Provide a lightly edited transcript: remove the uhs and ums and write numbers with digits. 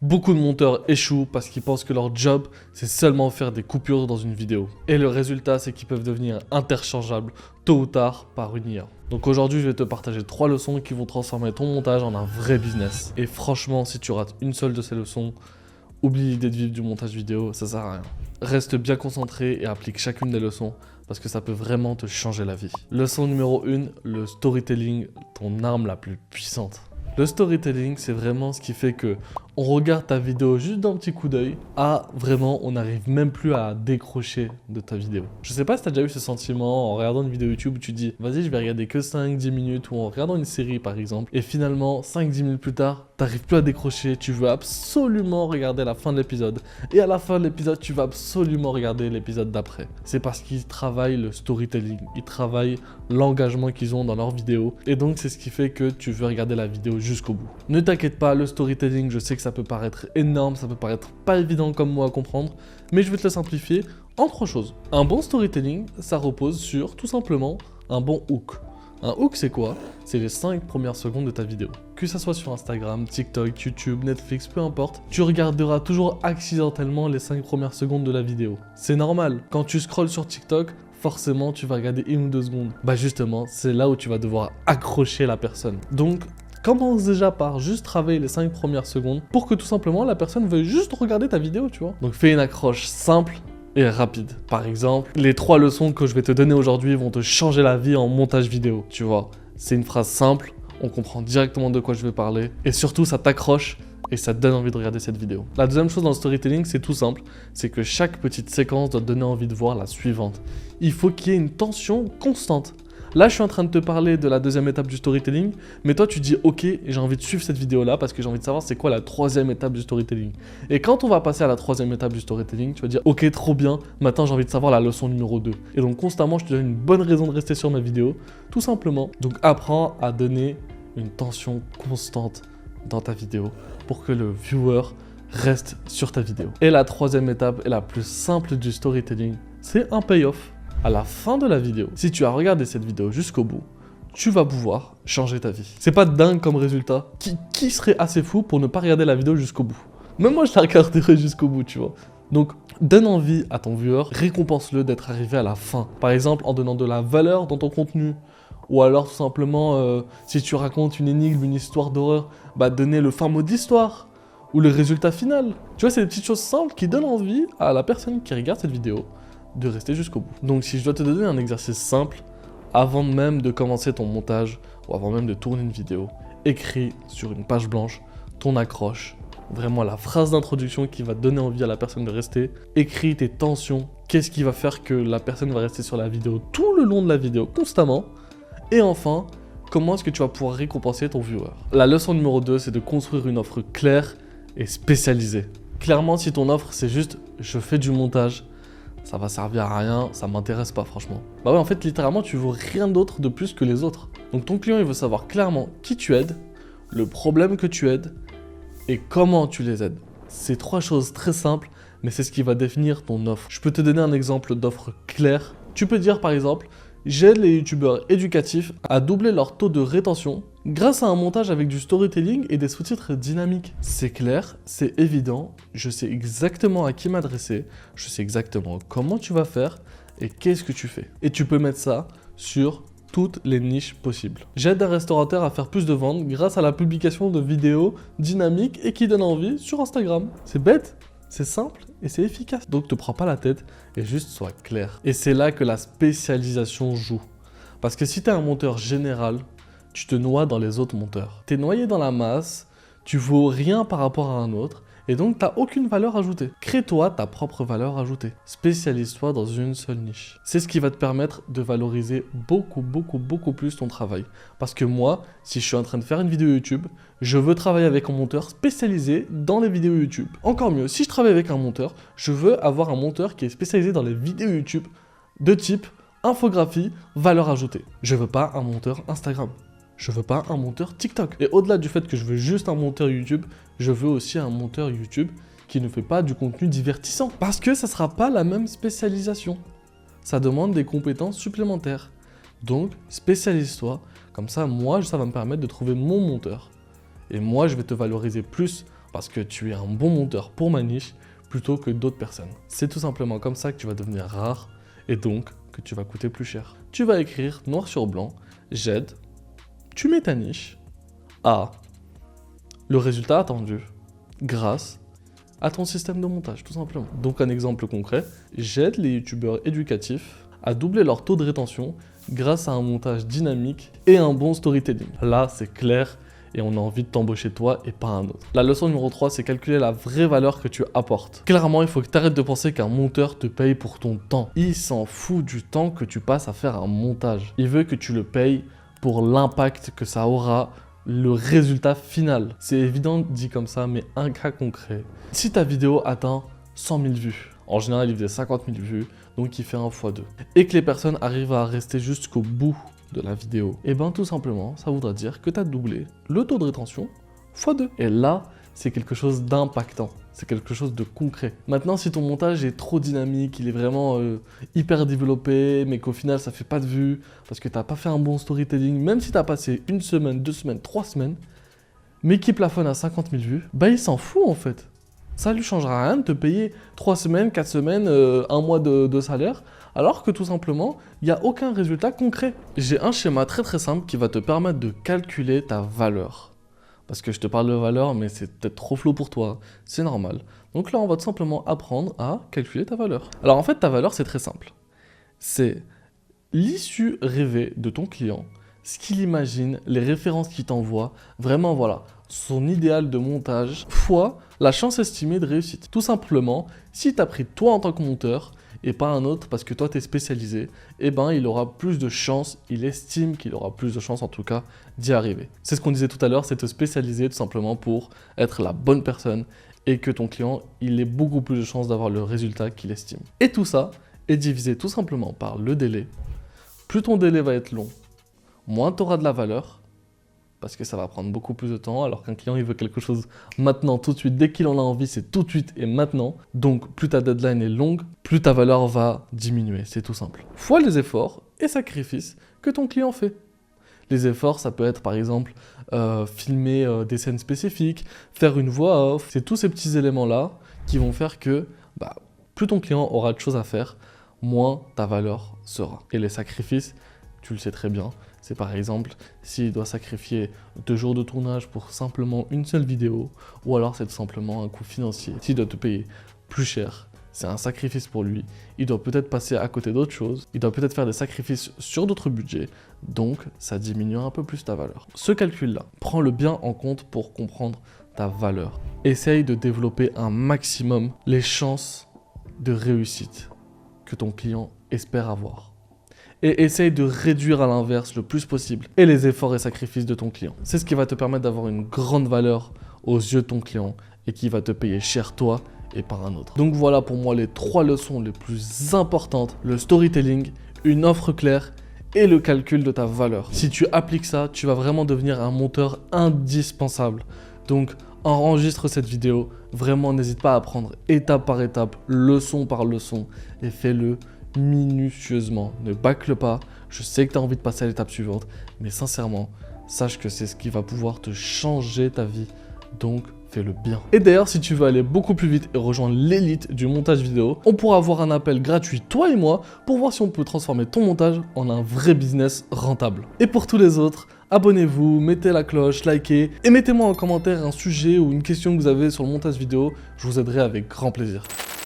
Beaucoup de monteurs échouent parce qu'ils pensent que leur job, c'est seulement faire des coupures dans une vidéo. Et le résultat, c'est qu'ils peuvent devenir interchangeables tôt ou tard par une IA. Donc aujourd'hui, je vais te partager 3 leçons qui vont transformer ton montage en un vrai business. Et franchement, si tu rates une seule de ces leçons, oublie l'idée de vivre du montage vidéo, ça sert à rien. Reste bien concentré et applique chacune des leçons parce que ça peut vraiment te changer la vie. Leçon numéro 1, le storytelling, ton arme la plus puissante. Le storytelling, c'est vraiment ce qui fait que on regarde ta vidéo juste d'un petit coup d'œil, vraiment, on n'arrive même plus à décrocher de ta vidéo. Je sais pas si tu as déjà eu ce sentiment en regardant une vidéo YouTube où tu dis, vas-y, je vais regarder que 5-10 minutes, ou en regardant une série par exemple, et finalement, 5-10 minutes plus tard, t'arrives plus à décrocher, tu veux absolument regarder la fin de l'épisode, et à la fin de l'épisode, tu vas absolument regarder l'épisode d'après. C'est parce qu'ils travaillent le storytelling, ils travaillent l'engagement qu'ils ont dans leurs vidéos, et donc c'est ce qui fait que tu veux regarder la vidéo jusqu'au bout. Ne t'inquiète pas, le storytelling, je sais que ça peut paraître énorme, ça peut paraître pas évident comme moi à comprendre, mais je vais te le simplifier en 3 choses. Un bon storytelling, ça repose sur tout simplement un bon hook. Un hook, c'est quoi? C'est les 5 premières secondes de ta vidéo. Que ça soit sur Instagram, TikTok, YouTube, Netflix, peu importe, tu regarderas toujours accidentellement les 5 premières secondes de la vidéo. C'est normal, quand tu scrolles sur TikTok, forcément tu vas regarder 1 ou 2 secondes. Bah justement, c'est là où tu vas devoir accrocher la personne. Donc, commence déjà par juste travailler les 5 premières secondes pour que tout simplement la personne veuille juste regarder ta vidéo, tu vois. Donc fais une accroche simple et rapide. Par exemple, les 3 leçons que je vais te donner aujourd'hui vont te changer la vie en montage vidéo, tu vois. C'est une phrase simple, on comprend directement de quoi je vais parler et surtout ça t'accroche et ça te donne envie de regarder cette vidéo. La deuxième chose dans le storytelling, c'est tout simple, c'est que chaque petite séquence doit te donner envie de voir la suivante. Il faut qu'il y ait une tension constante. Là, je suis en train de te parler de la deuxième étape du storytelling, mais toi, tu dis « Ok, j'ai envie de suivre cette vidéo-là parce que j'ai envie de savoir c'est quoi la 3e étape du storytelling. » Et quand on va passer à la 3e étape du storytelling, tu vas dire « Ok, trop bien, maintenant j'ai envie de savoir la leçon numéro 2. » Et donc, constamment, je te donne une bonne raison de rester sur ma vidéo, tout simplement. Donc, apprends à donner une tension constante dans ta vidéo pour que le viewer reste sur ta vidéo. Et la 3e étape est la plus simple du storytelling, c'est un payoff. À la fin de la vidéo, si tu as regardé cette vidéo jusqu'au bout, tu vas pouvoir changer ta vie. C'est pas dingue comme résultat? Qui serait assez fou pour ne pas regarder la vidéo jusqu'au bout? Même moi, je la regarderai jusqu'au bout, tu vois. Donc, donne envie à ton viewer, récompense-le d'être arrivé à la fin. Par exemple, en donnant de la valeur dans ton contenu. Ou alors, tout simplement, si tu racontes une énigme, une histoire d'horreur, bah, donner le fin mot d'histoire. Ou le résultat final. Tu vois, c'est des petites choses simples qui donnent envie à la personne qui regarde cette vidéo de rester jusqu'au bout. Donc si je dois te donner un exercice simple, avant même de commencer ton montage, ou avant même de tourner une vidéo, écris sur une page blanche ton accroche, vraiment la phrase d'introduction qui va donner envie à la personne de rester, écris tes tensions, qu'est-ce qui va faire que la personne va rester sur la vidéo tout le long de la vidéo, constamment, et enfin, comment est-ce que tu vas pouvoir récompenser ton viewer. La leçon numéro 2, c'est de construire une offre claire et spécialisée. Clairement, si ton offre, c'est juste « je fais du montage », ça va servir à rien, ça m'intéresse pas franchement. Bah ouais, en fait, littéralement, tu veux rien d'autre de plus que les autres. Donc ton client, il veut savoir clairement qui tu aides, le problème que tu aides et comment tu les aides. C'est 3 choses très simples, mais c'est ce qui va définir ton offre. Je peux te donner un exemple d'offre claire. Tu peux dire par exemple, j'aide les youtubeurs éducatifs à doubler leur taux de rétention grâce à un montage avec du storytelling et des sous-titres dynamiques. C'est clair, c'est évident, je sais exactement à qui m'adresser, je sais exactement comment tu vas faire et qu'est-ce que tu fais. Et tu peux mettre ça sur toutes les niches possibles. J'aide un restaurateur à faire plus de ventes grâce à la publication de vidéos dynamiques et qui donnent envie sur Instagram. C'est bête, c'est simple et c'est efficace. Donc te prends pas la tête et juste sois clair. Et c'est là que la spécialisation joue. Parce que si tu es un monteur général, tu te noies dans les autres monteurs. Tu es noyé dans la masse, tu vaux rien par rapport à un autre, et donc tu n'as aucune valeur ajoutée. Crée-toi ta propre valeur ajoutée. Spécialise-toi dans une seule niche. C'est ce qui va te permettre de valoriser beaucoup plus ton travail. Parce que moi, si je suis en train de faire une vidéo YouTube, je veux travailler avec un monteur spécialisé dans les vidéos YouTube. Encore mieux, si je travaille avec un monteur, je veux avoir un monteur qui est spécialisé dans les vidéos YouTube de type infographie, valeur ajoutée. Je veux pas un monteur Instagram. Je veux pas un monteur TikTok. Et au-delà du fait que je veux juste un monteur YouTube, je veux aussi un monteur YouTube qui ne fait pas du contenu divertissant. Parce que ça sera pas la même spécialisation. Ça demande des compétences supplémentaires. Donc, spécialise-toi. Comme ça, moi, ça va me permettre de trouver mon monteur. Et moi, je vais te valoriser plus parce que tu es un bon monteur pour ma niche plutôt que d'autres personnes. C'est tout simplement comme ça que tu vas devenir rare et donc que tu vas coûter plus cher. Tu vas écrire noir sur blanc, j'aide, tu mets ta niche à le résultat attendu grâce à ton système de montage, tout simplement. Donc un exemple concret, j'aide les youtubeurs éducatifs à doubler leur taux de rétention grâce à un montage dynamique et un bon storytelling. Là, c'est clair et on a envie de t'embaucher toi et pas un autre. La leçon numéro 3, c'est calculer la vraie valeur que tu apportes. Clairement, il faut que tu arrêtes de penser qu'un monteur te paye pour ton temps. Il s'en fout du temps que tu passes à faire un montage. Il veut que tu le payes pour l'impact que ça aura, le résultat final. C'est évident dit comme ça, mais un cas concret. Si ta vidéo atteint 100 000 vues, en général il faisait 50 000 vues, donc il fait 1 x 2, et que les personnes arrivent à rester jusqu'au bout de la vidéo, et ben tout simplement, ça voudra dire que tu as doublé le taux de rétention x 2. Et là, c'est quelque chose d'impactant, c'est quelque chose de concret. Maintenant, si ton montage est trop dynamique, il est vraiment hyper développé, mais qu'au final ça fait pas de vues, parce que t'as pas fait un bon storytelling, même si t'as passé 1 semaine, 2 semaines, 3 semaines, mais qui plafonne à 50 000 vues, bah il s'en fout en fait. Ça lui changera rien de te payer 3 semaines, 4 semaines, 1 mois de salaire, alors que tout simplement, il n'y a aucun résultat concret. J'ai un schéma très simple qui va te permettre de calculer ta valeur. Parce que je te parle de valeur, mais c'est peut-être trop flou pour toi, c'est normal. Donc là, on va tout simplement apprendre à calculer ta valeur. Alors en fait, ta valeur, c'est très simple. C'est l'issue rêvée de ton client, ce qu'il imagine, les références qu'il t'envoie, vraiment voilà, son idéal de montage, fois la chance estimée de réussite. Tout simplement, si tu as pris toi en tant que monteur, et pas un autre parce que toi tu es spécialisé, eh ben il aura plus de chances, il estime qu'il aura plus de chances en tout cas d'y arriver. C'est ce qu'on disait tout à l'heure, c'est te spécialiser tout simplement pour être la bonne personne et que ton client il ait beaucoup plus de chances d'avoir le résultat qu'il estime. Et tout ça est divisé tout simplement par le délai. Plus ton délai va être long, moins tu auras de la valeur, parce que ça va prendre beaucoup plus de temps, alors qu'un client il veut quelque chose maintenant, tout de suite, dès qu'il en a envie, c'est tout de suite et maintenant. Donc plus ta deadline est longue, plus ta valeur va diminuer, c'est tout simple. Fois les efforts et sacrifices que ton client fait. Les efforts, ça peut être par exemple filmer des scènes spécifiques, faire une voix off, c'est tous ces petits éléments-là qui vont faire que plus ton client aura de choses à faire, moins ta valeur sera. Et les sacrifices, tu le sais très bien, c'est par exemple s'il doit sacrifier 2 jours de tournage pour simplement une seule vidéo, ou alors c'est tout simplement un coût financier. S'il doit te payer plus cher, c'est un sacrifice pour lui, il doit peut-être passer à côté d'autres choses, il doit peut-être faire des sacrifices sur d'autres budgets, donc ça diminue un peu plus ta valeur. Ce calcul-là, prends-le bien en compte pour comprendre ta valeur. Essaye de développer un maximum les chances de réussite que ton client espère avoir. Et essaye de réduire à l'inverse le plus possible et les efforts et sacrifices de ton client. C'est ce qui va te permettre d'avoir une grande valeur aux yeux de ton client et qui va te payer cher toi et pas un autre. Donc voilà pour moi les 3 leçons les plus importantes. Le storytelling, une offre claire et le calcul de ta valeur. Si tu appliques ça, tu vas vraiment devenir un monteur indispensable. Donc enregistre cette vidéo, vraiment n'hésite pas à apprendre étape par étape, leçon par leçon et fais-le minutieusement. Ne bâcle pas, je sais que tu as envie de passer à l'étape suivante, mais sincèrement, sache que c'est ce qui va pouvoir te changer ta vie, donc fais-le bien. Et d'ailleurs, si tu veux aller beaucoup plus vite et rejoindre l'élite du montage vidéo, on pourra avoir un appel gratuit, toi et moi, pour voir si on peut transformer ton montage en un vrai business rentable. Et pour tous les autres, abonnez-vous, mettez la cloche, likez, et mettez-moi en commentaire un sujet ou une question que vous avez sur le montage vidéo, je vous aiderai avec grand plaisir.